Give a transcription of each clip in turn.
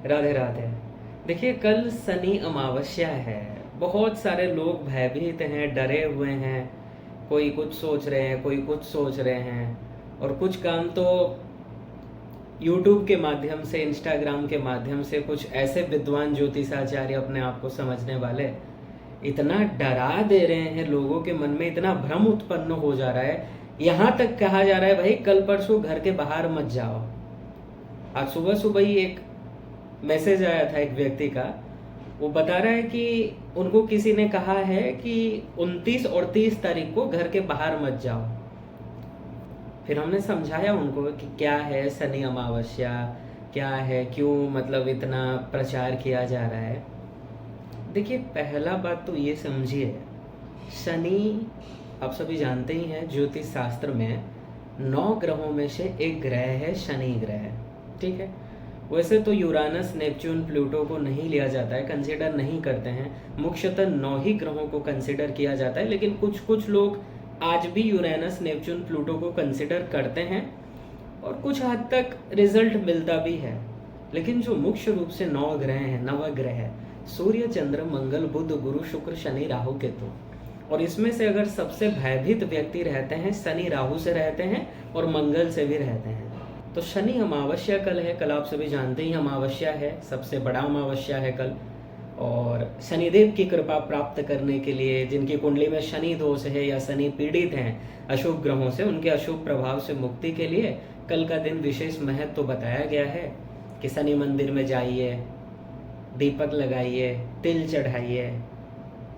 राधे राधे। देखिए, कल शनि अमावस्या है। बहुत सारे लोग भयभीत हैं, डरे हुए हैं। कोई कुछ सोच रहे हैं, कोई कुछ सोच रहे हैं। और कुछ काम तो यूट्यूब के माध्यम से, इंस्टाग्राम के माध्यम से कुछ ऐसे विद्वान ज्योतिषाचार्य, अपने आप को समझने वाले, इतना डरा दे रहे हैं लोगों के मन में, इतना भ्रम उत्पन्न हो जा रहा है। यहाँ तक कहा जा रहा है भाई कल परसों घर के बाहर मत जाओ। आज सुबह सुबह ही एक मैसेज आया था एक व्यक्ति का। वो बता रहा है कि उनको किसी ने कहा है कि 29 और 30 तारीख को घर के बाहर मत जाओ। फिर हमने समझाया उनको कि क्या है शनि अमावस्या, क्या है, क्यों मतलब इतना प्रचार किया जा रहा है। देखिए, पहला बात तो ये समझिए, शनि आप सभी जानते ही हैं ज्योतिष शास्त्र में 9 ग्रहों में से एक ग्रह है शनि ग्रह। ठीक है, वैसे तो यूरानस, नेपच्यून, प्लूटो को नहीं लिया जाता है, कंसिडर नहीं करते हैं। मुख्यतः 9 ही ग्रहों को कंसिडर किया जाता है, लेकिन कुछ कुछ लोग आज भी यूरेनस, नेपच्यून, प्लूटो को कंसिडर करते हैं और कुछ हद तक रिजल्ट मिलता भी है। लेकिन जो मुख्य रूप से 9 ग्रह हैं, नवग्रह है, सूर्य, चंद्र, मंगल, बुध, गुरु, शुक्र, शनि, राहु, केतु। और इसमें से अगर सबसे भयभीत व्यक्ति रहते हैं, शनि राहु से रहते हैं और मंगल से भी रहते हैं। तो शनि अमावस्या कल है। कल आप सभी जानते ही अमावस्या है, सबसे बड़ा अमावस्या है कल। और शनिदेव की कृपा प्राप्त करने के लिए, जिनकी कुंडली में शनि दोष है या शनि पीड़ित हैं अशुभ ग्रहों से, उनके अशुभ प्रभाव से मुक्ति के लिए कल का दिन विशेष महत्व तो बताया गया है कि शनि मंदिर में जाइए, दीपक लगाइए, तिल चढ़ाइए,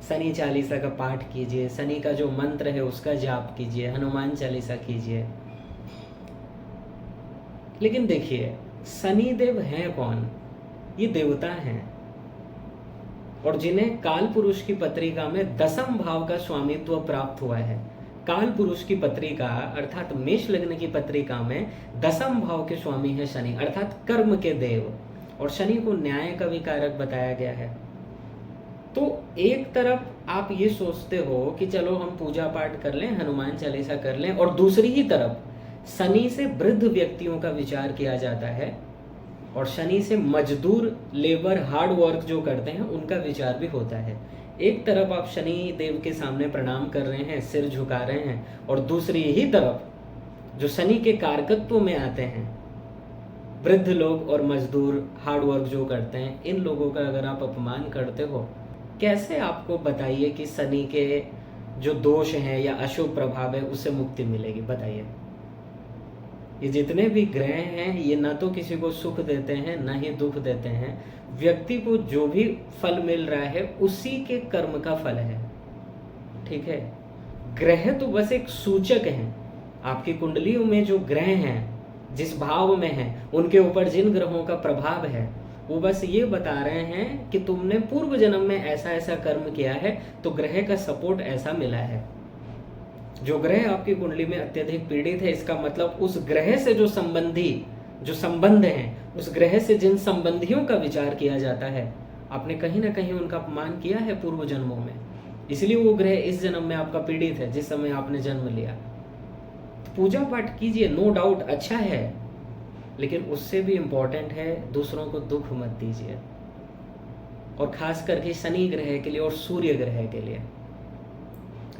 शनि चालीसा का पाठ कीजिए, शनि का जो मंत्र है उसका जाप कीजिए, हनुमान चालीसा कीजिए। लेकिन देखिए, शनि देव हैं कौन? ये देवता हैं और जिन्हें काल पुरुष की पत्रिका में 10म भाव का स्वामित्व प्राप्त हुआ है। काल पुरुष की पत्रिका अर्थात मेष लग्न की पत्रिका में 10म भाव के स्वामी है शनि, अर्थात कर्म के देव। और शनि को न्याय का भी कारक बताया गया है। तो एक तरफ आप ये सोचते हो कि चलो हम पूजा पाठ कर लें, हनुमान चालीसा कर लें, और दूसरी ही तरफ शनि से वृद्ध व्यक्तियों का विचार किया जाता है और शनि से मजदूर, लेबर, हार्ड वर्क जो करते हैं उनका विचार भी होता है। एक तरफ आप शनि देव के सामने प्रणाम कर रहे हैं, सिर झुका रहे हैं, और दूसरी ही तरफ जो शनि के कारकत्व में आते हैं, वृद्ध लोग और मजदूर, हार्ड वर्क जो करते हैं, इन लोगों का अगर आप अपमान करते हो, कैसे आपको बताइए कि शनि के जो दोष हैं या अशुभ प्रभाव है उससे मुक्ति मिलेगी? बताइए। ये जितने भी ग्रह हैं ये ना तो किसी को सुख देते हैं ना ही दुख देते हैं। व्यक्ति को जो भी फल मिल रहा है उसी के कर्म का फल है। ठीक है, ग्रह तो बस एक सूचक हैं। आपकी कुंडलियों में जो ग्रह हैं, जिस भाव में हैं, उनके ऊपर जिन ग्रहों का प्रभाव है, वो बस ये बता रहे हैं कि तुमने पूर्व जन्म में ऐसा ऐसा कर्म किया है तो ग्रह का सपोर्ट ऐसा मिला है। जो ग्रह आपकी कुंडली में अत्यधिक पीड़ित है, इसका मतलब उस ग्रह से जो संबंध हैं, उस ग्रह से जिन संबंधियों का विचार किया जाता है, आपने कहीं ना कहीं उनका अपमान किया है पूर्व जन्मों में, इसलिए वो ग्रह इस जन्म में आपका पीड़ित है जिस समय आपने जन्म लिया। तो पूजा पाठ कीजिए, नो डाउट अच्छा है, लेकिन उससे भी इम्पोर्टेंट है दूसरों को दुख मत दीजिए। और खास करके शनि ग्रह के लिए और सूर्य ग्रह के लिए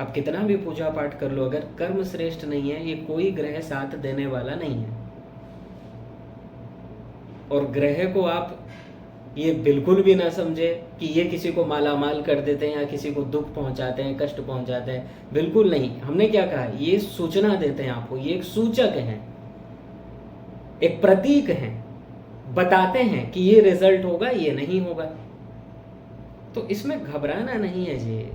आप कितना भी पूजा पाठ कर लो, अगर कर्म श्रेष्ठ नहीं है, ये कोई ग्रह साथ देने वाला नहीं है। और ग्रह को आप ये बिल्कुल भी ना समझे कि ये किसी को मालामाल कर देते हैं या किसी को दुख पहुंचाते हैं, कष्ट पहुंचाते हैं, बिल्कुल नहीं। हमने क्या कहा, ये सूचना देते हैं आपको, ये एक सूचक है, एक प्रतीक है, बताते हैं कि ये रिजल्ट होगा, ये नहीं होगा। तो इसमें घबराना नहीं है जी।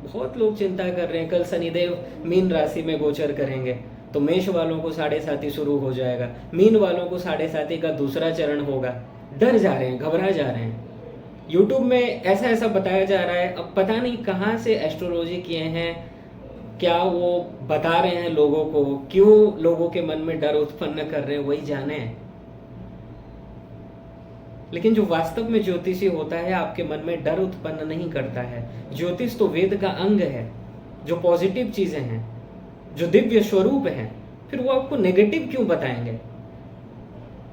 बहुत लोग चिंता कर रहे हैं कल शनिदेव मीन राशि में गोचर करेंगे तो मेष वालों को 7.5 शुरू हो जाएगा, मीन वालों को 7.5 का दूसरा चरण होगा। डर जा रहे हैं, घबरा जा रहे हैं। यूट्यूब में ऐसा ऐसा बताया जा रहा है, अब पता नहीं कहाँ से एस्ट्रोलॉजी किए हैं, क्या वो बता रहे हैं लोगों को, क्यों लोगों के मन में डर उत्पन्न कर रहे हैं, वही जाने। लेकिन जो वास्तव में ज्योतिषी होता है आपके मन में डर उत्पन्न नहीं करता है। ज्योतिष तो वेद का अंग है, जो पॉजिटिव चीजें हैं, जो दिव्य स्वरूप हैं, फिर वो आपको नेगेटिव क्यों बताएंगे?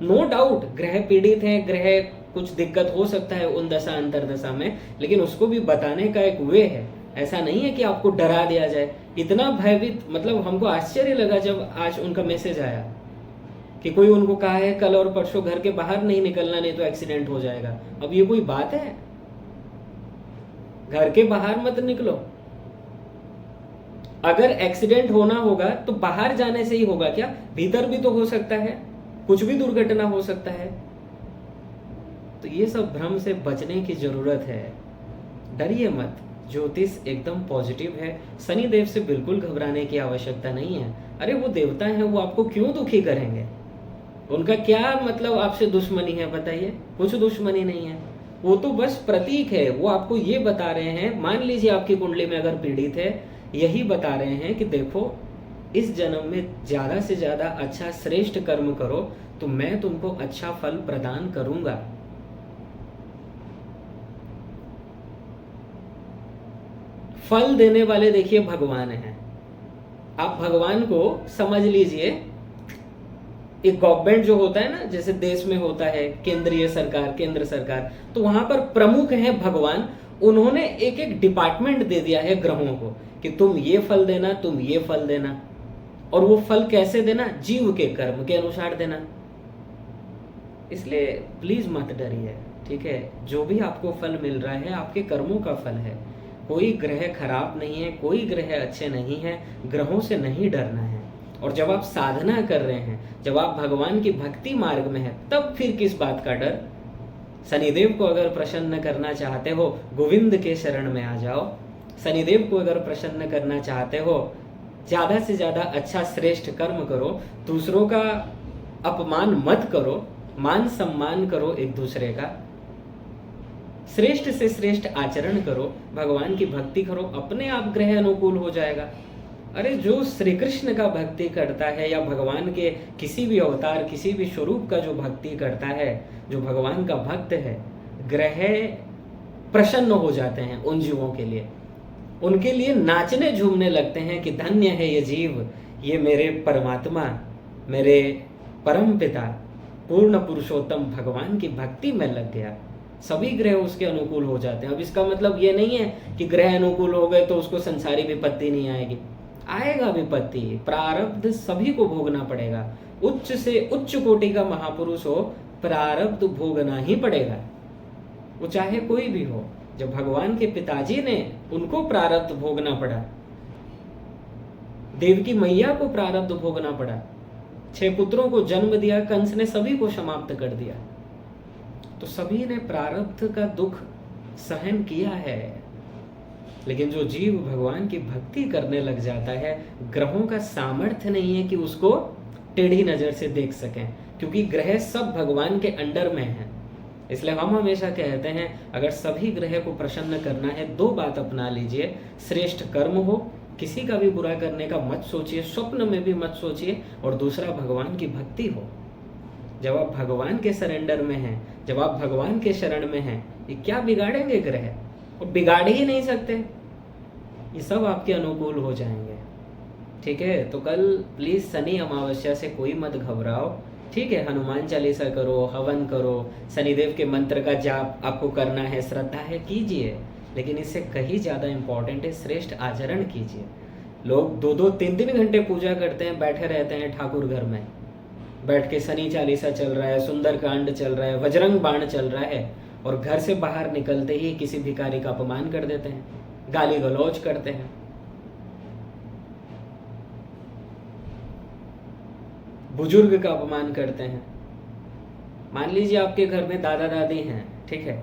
नो डाउट ग्रह पीड़ित हैं, ग्रह कुछ दिक्कत हो सकता है उन दशा अंतरदशा में, लेकिन उसको भी बताने का एक वे है। ऐसा नहीं है कि आपको डरा दिया जाए। इतना भयभीत, मतलब हमको आश्चर्य लगा जब आज उनका मैसेज आया कि कोई उनको कहा है कल और परसों घर के बाहर नहीं निकलना, नहीं तो एक्सीडेंट हो जाएगा। अब ये कोई बात है? घर के बाहर मत निकलो। अगर एक्सीडेंट होना होगा तो बाहर जाने से ही होगा क्या? भीतर भी तो हो सकता है, कुछ भी दुर्घटना हो सकता है। तो ये सब भ्रम से बचने की जरूरत है। डरिए मत, ज्योतिष एकदम पॉजिटिव है। शनिदेव से बिल्कुल घबराने की आवश्यकता नहीं है। अरे वो देवता हैं, वो आपको क्यों दुखी करेंगे? उनका क्या मतलब आपसे दुश्मनी है बताइए? कुछ दुश्मनी नहीं है। वो तो बस प्रतीक है। वो आपको ये बता रहे हैं, मान लीजिए आपकी कुंडली में अगर पीड़ित है, यही बता रहे हैं कि देखो इस जन्म में ज्यादा से ज्यादा अच्छा श्रेष्ठ कर्म करो तो मैं तुमको अच्छा फल प्रदान करूंगा। फल देने वाले देखिए भगवान हैं। आप भगवान को समझ लीजिए, एक गवर्नमेंट जो होता है ना, जैसे देश में होता है केंद्रीय सरकार, केंद्र सरकार, तो वहां पर प्रमुख हैं भगवान। उन्होंने एक एक डिपार्टमेंट दे दिया है ग्रहों को कि तुम ये फल देना, तुम ये फल देना। और वो फल कैसे देना? जीव के कर्म के अनुसार देना। इसलिए प्लीज मत डरिए, ठीक है? जो भी आपको फल मिल रहा है आपके कर्मों का फल है। कोई ग्रह खराब नहीं है, कोई ग्रह अच्छे नहीं है। ग्रहों से नहीं डरना है। और जब आप साधना कर रहे हैं, जब आप भगवान की भक्ति मार्ग में हैं, तब फिर किस बात का डर? शनिदेव को अगर प्रसन्न करना चाहते हो, गोविंद के शरण में आ जाओ। शनिदेव को अगर प्रसन्न करना चाहते हो, ज्यादा से ज्यादा अच्छा श्रेष्ठ कर्म करो, दूसरों का अपमान मत करो, मान सम्मान करो एक दूसरे का, श्रेष्ठ से श्रेष्ठ आचरण करो, भगवान की भक्ति करो, अपने आप ग्रह अनुकूल हो जाएगा। अरे जो श्री कृष्ण का भक्ति करता है या भगवान के किसी भी अवतार, किसी भी स्वरूप का जो भक्ति करता है, जो भगवान का भक्त है, ग्रह प्रसन्न हो जाते हैं उन जीवों के लिए। उनके लिए नाचने झूमने लगते हैं कि धन्य है ये जीव, ये मेरे परमात्मा, मेरे परम पिता, पूर्ण पुरुषोत्तम भगवान की भक्ति में लग गया। सभी ग्रह उसके अनुकूल हो जाते हैं। अब इसका मतलब ये नहीं है कि ग्रह अनुकूल हो गए तो उसको संसारी विपत्ति नहीं आएगी। आएगा विपत्ति, प्रारब्ध सभी को भोगना पड़ेगा। उच्च से उच्च कोटि का महापुरुष हो, प्रारब्ध भोगना ही पड़ेगा, वो चाहे कोई भी हो। जब भगवान के पिताजी ने, उनको प्रारब्ध भोगना पड़ा, देवकी मैया को प्रारब्ध भोगना पड़ा, 6 पुत्रों को जन्म दिया, कंस ने सभी को समाप्त कर दिया, तो सभी ने प्रारब्ध का दुख सहन किया है। लेकिन जो जीव भगवान की भक्ति करने लग जाता है, ग्रहों का सामर्थ्य नहीं है कि उसको टेढ़ी नजर से देख सकें, क्योंकि ग्रह सब भगवान के अंडर में हैं। इसलिए हम हमेशा कहते हैं अगर सभी ग्रह को प्रसन्न करना है, 2 बात अपना लीजिए। श्रेष्ठ कर्म हो, किसी का भी बुरा करने का मत सोचिए, स्वप्न में भी मत सोचिए। और दूसरा, भगवान की भक्ति हो। जब आप भगवान के सरेंडर में हैं, जब आप भगवान के शरण में हैं, ये क्या बिगाड़ेंगे ग्रह? और बिगाड़ ही नहीं सकते, ये सब आपके अनुकूल हो जाएंगे। ठीक है, तो कल प्लीज शनि अमावस्या से कोई मत घबराओ, ठीक है? हनुमान चालीसा करो, हवन करो, शनिदेव के मंत्र का जाप आपको करना है, श्रद्धा है, कीजिए। लेकिन इससे कहीं ज़्यादा इम्पोर्टेंट है श्रेष्ठ आचरण कीजिए। लोग 2-2, 3-3 घंटे पूजा करते हैं, बैठे रहते हैं ठाकुर घर में, बैठ के शनि चालीसा चल रहा है, सुंदरकांड चल रहा है, बजरंग बाण चल रहा है, और घर से बाहर निकलते ही किसी भिखारी का अपमान कर देते हैं, गाली गलौज करते हैं। बुजुर्ग का अपमान करते हैं। मान लीजिए आपके घर में दादा दादी हैं, ठीक है?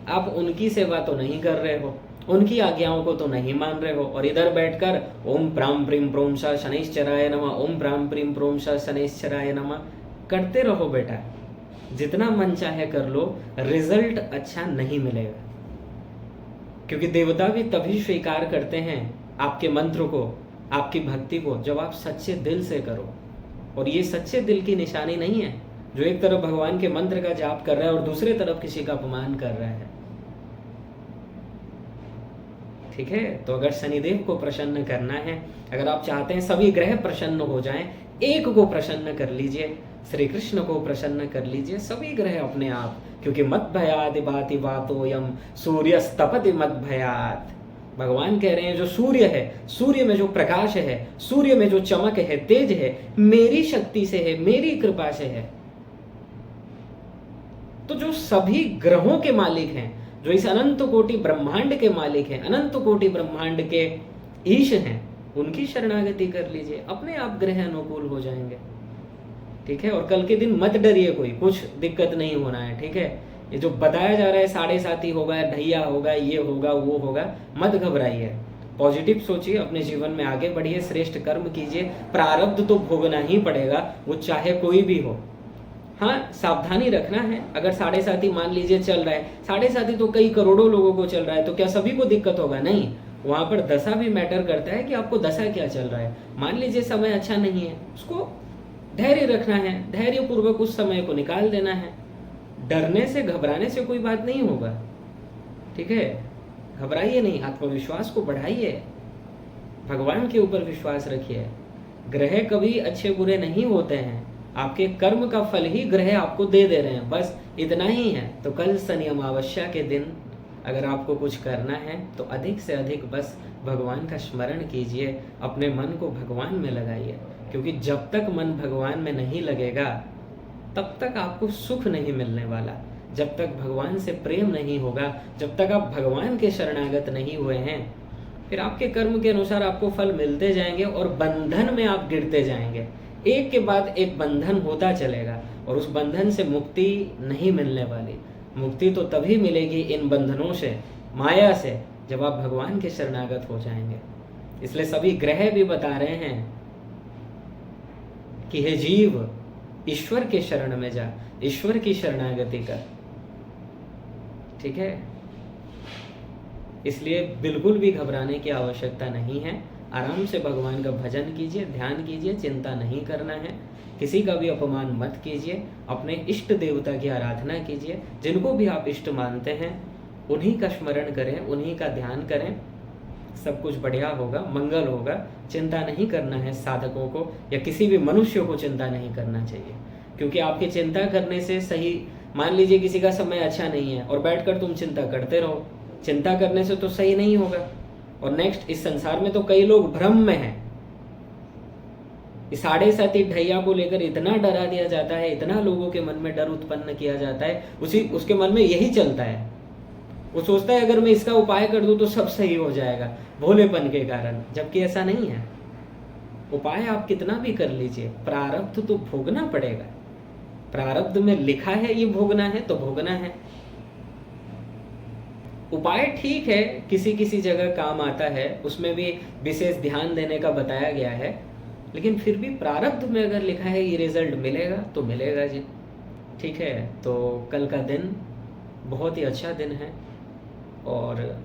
आप उनकी सेवा तो नहीं कर रहे हो, उनकी आज्ञाओं को तो नहीं मान रहे हो, और इधर बैठकर ओम प्राम प्रीम प्रोम सा शनैश्चराय नमः, ओम प्राम प्रीम प्रोम सा शनैश्चराय नमः करते रहो बेटा। जितना मन चाहे कर लो, रिजल्ट अच्छा नहीं मिलेगा। क्योंकि देवता भी तभी स्वीकार करते हैं आपके मंत्र को, आपकी भक्ति को, जब आप सच्चे दिल से करो। और ये सच्चे दिल की निशानी नहीं है जो एक तरफ भगवान के मंत्र का जाप कर रहा है और दूसरे तरफ किसी का अपमान कर रहा है। ठीक है, तो अगर शनिदेव को प्रसन्न करना है, अगर आप चाहते हैं सभी ग्रह प्रसन्न हो जाएं, एक को प्रसन्न कर लीजिए, श्री कृष्ण को प्रसन्न कर लीजिए, सभी ग्रह अपने आप, क्योंकि मत भयादि भाति वातोयम सूर्यस्तपति मत भयात। भगवान कह रहे हैं जो सूर्य है, सूर्य में जो प्रकाश है, सूर्य में जो चमक है, तेज है, मेरी शक्ति से है, मेरी कृपा से है। तो जो सभी ग्रहों के मालिक हैं, जो इस अनंत कोटि ब्रह्मांड के मालिक हैं, अनंत कोटि ब्रह्मांड के ईश हैं, उनकी शरणागति कर लीजिए, अपने आप ग्रह अनुकूल हो जाएंगे। ठीक है, और कल के दिन मत डरिए, कोई कुछ दिक्कत नहीं होना है। ठीक है, ये जो बताया जा रहा है 7.5 होगा, ढैया होगा, ये होगा, वो होगा, मत घबराइए, पॉजिटिव सोचिए, अपने जीवन में आगे बढ़िए, श्रेष्ठ कर्म कीजिए। प्रारब्ध तो भोगना ही पड़ेगा, वो चाहे कोई भी हो। हाँ, सावधानी रखना है। अगर 7.5 मान लीजिए चल रहा है, 7.5 तो कई करोड़ों लोगों को चल रहा है, तो क्या सभी को दिक्कत होगा? नहीं, वहां पर दशा भी मैटर करता है कि आपको दशा क्या चल रहा है। मान लीजिए समय अच्छा नहीं है, उसको धैर्य रखना है, धैर्य पूर्वक उस समय को निकाल देना है। डरने से, घबराने से कोई बात नहीं होगा। ठीक है, घबराइए नहीं, आत्मविश्वास को बढ़ाइए, भगवान के ऊपर विश्वास रखिए। ग्रह कभी अच्छे बुरे नहीं होते हैं, आपके कर्म का फल ही ग्रह आपको दे दे रहे हैं, बस इतना ही है। तो कल शनि अमावस्या के दिन अगर आपको कुछ करना है तो अधिक से अधिक बस भगवान का स्मरण कीजिए, अपने मन को भगवान में लगाइए, क्योंकि जब तक मन भगवान में नहीं लगेगा तब तक आपको सुख नहीं मिलने वाला। जब तक भगवान से प्रेम नहीं होगा, जब तक आप भगवान के शरणागत नहीं हुए हैं, फिर आपके कर्म के अनुसार आपको फल मिलते जाएंगे और बंधन में आप गिरते जाएंगे। एक के बाद एक बंधन होता चलेगा और उस बंधन से मुक्ति नहीं मिलने वाली। मुक्ति तो तभी मिलेगी इन बंधनों से, माया से, जब आप भगवान के शरणागत हो जाएंगे। इसलिए सभी ग्रह भी बता रहे हैं कि हे जीव, ईश्वर के शरण में जा, ईश्वर की शरणागति कर। ठीक है, इसलिए बिल्कुल भी घबराने की आवश्यकता नहीं है। आराम से भगवान का भजन कीजिए, ध्यान कीजिए, चिंता नहीं करना है, किसी का भी अपमान मत कीजिए, अपने इष्ट देवता की आराधना कीजिए, जिनको भी आप इष्ट मानते हैं उन्हीं का स्मरण करें, उन्हीं का ध्यान करें, सब कुछ बढ़िया होगा, मंगल होगा। चिंता नहीं करना है साधकों को, या किसी भी मनुष्य को चिंता नहीं करना चाहिए, क्योंकि आपकी चिंता करने से सही, मान लीजिए किसी का समय अच्छा नहीं है और बैठकर तुम चिंता करते रहो, चिंता करने से तो सही नहीं होगा। और नेक्स्ट, इस संसार में तो कई लोग भ्रम में हैं। इस 7.5 ढैया को लेकर इतना डरा दिया जाता है, इतना लोगों के मन में डर उत्पन्न किया जाता है, उसके मन में यही चलता है। वो सोचता है अगर मैं इसका उपाय कर दूं तो सब सही हो जाएगा, भोलेपन के कारण, जबकि ऐसा नहीं है। उपाय आप कितना भी कर लीजिए, प्रारब्ध तो भोगना पड़ेगा। प्रारब्ध में लिखा है ये भोगना है तो भोगना है। उपाय ठीक है, किसी किसी जगह काम आता है, उसमें भी विशेष ध्यान देने का बताया गया है, लेकिन फिर भी प्रारब्ध में अगर लिखा है ये रिजल्ट मिलेगा तो मिलेगा जी। ठीक है, तो कल का दिन बहुत ही अच्छा दिन है और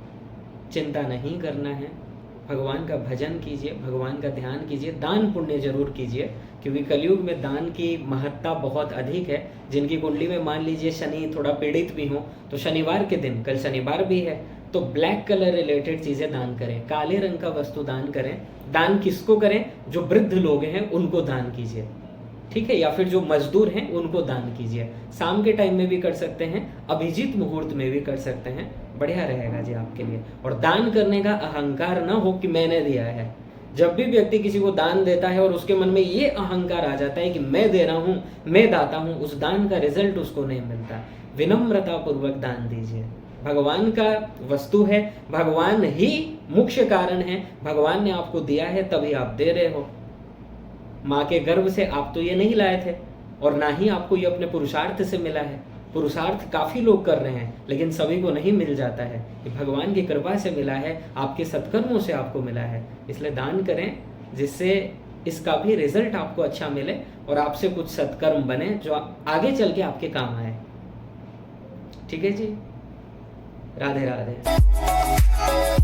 चिंता नहीं करना है। भगवान का भजन कीजिए, भगवान का ध्यान कीजिए, दान पुण्य जरूर कीजिए, क्योंकि कलयुग में दान की महत्ता बहुत अधिक है। जिनकी कुंडली में मान लीजिए शनि थोड़ा पीड़ित भी हो, तो शनिवार के दिन, कल शनिवार भी है, तो ब्लैक कलर रिलेटेड चीज़ें दान करें, काले रंग का वस्तु दान करें। दान किसको करें? जो वृद्ध लोग हैं उनको दान कीजिए, ठीक है, या फिर जो मजदूर हैं उनको दान कीजिए। शाम के टाइम में भी कर सकते हैं, अभिजीत मुहूर्त में भी कर सकते हैं, बढ़िया रहेगा जी आपके लिए। और दान करने का अहंकार ना हो कि मैंने दिया है। जब भी व्यक्ति किसी को दान देता है और उसके मन में ये अहंकार आ जाता है कि मैं दे रहा हूँ, मैं दाता हूँ, उस दान का रिजल्ट उसको नहीं मिलता। विनम्रता पूर्वक दान दीजिए। भगवान का वस्तु है, भगवान ही मुख्य कारण है, भगवान ने आपको दिया है तभी आप दे रहे हो। माँ के गर्भ से आप तो ये नहीं लाए थे और ना ही आपको ये अपने पुरुषार्थ से मिला है। पुरुषार्थ काफ़ी लोग कर रहे हैं लेकिन सभी को नहीं मिल जाता है। ये भगवान की कृपा से मिला है, आपके सत्कर्मों से आपको मिला है। इसलिए दान करें जिससे इसका भी रिजल्ट आपको अच्छा मिले और आपसे कुछ सत्कर्म बने जो आगे चल के आपके काम आए। ठीक है जी, राधे राधे।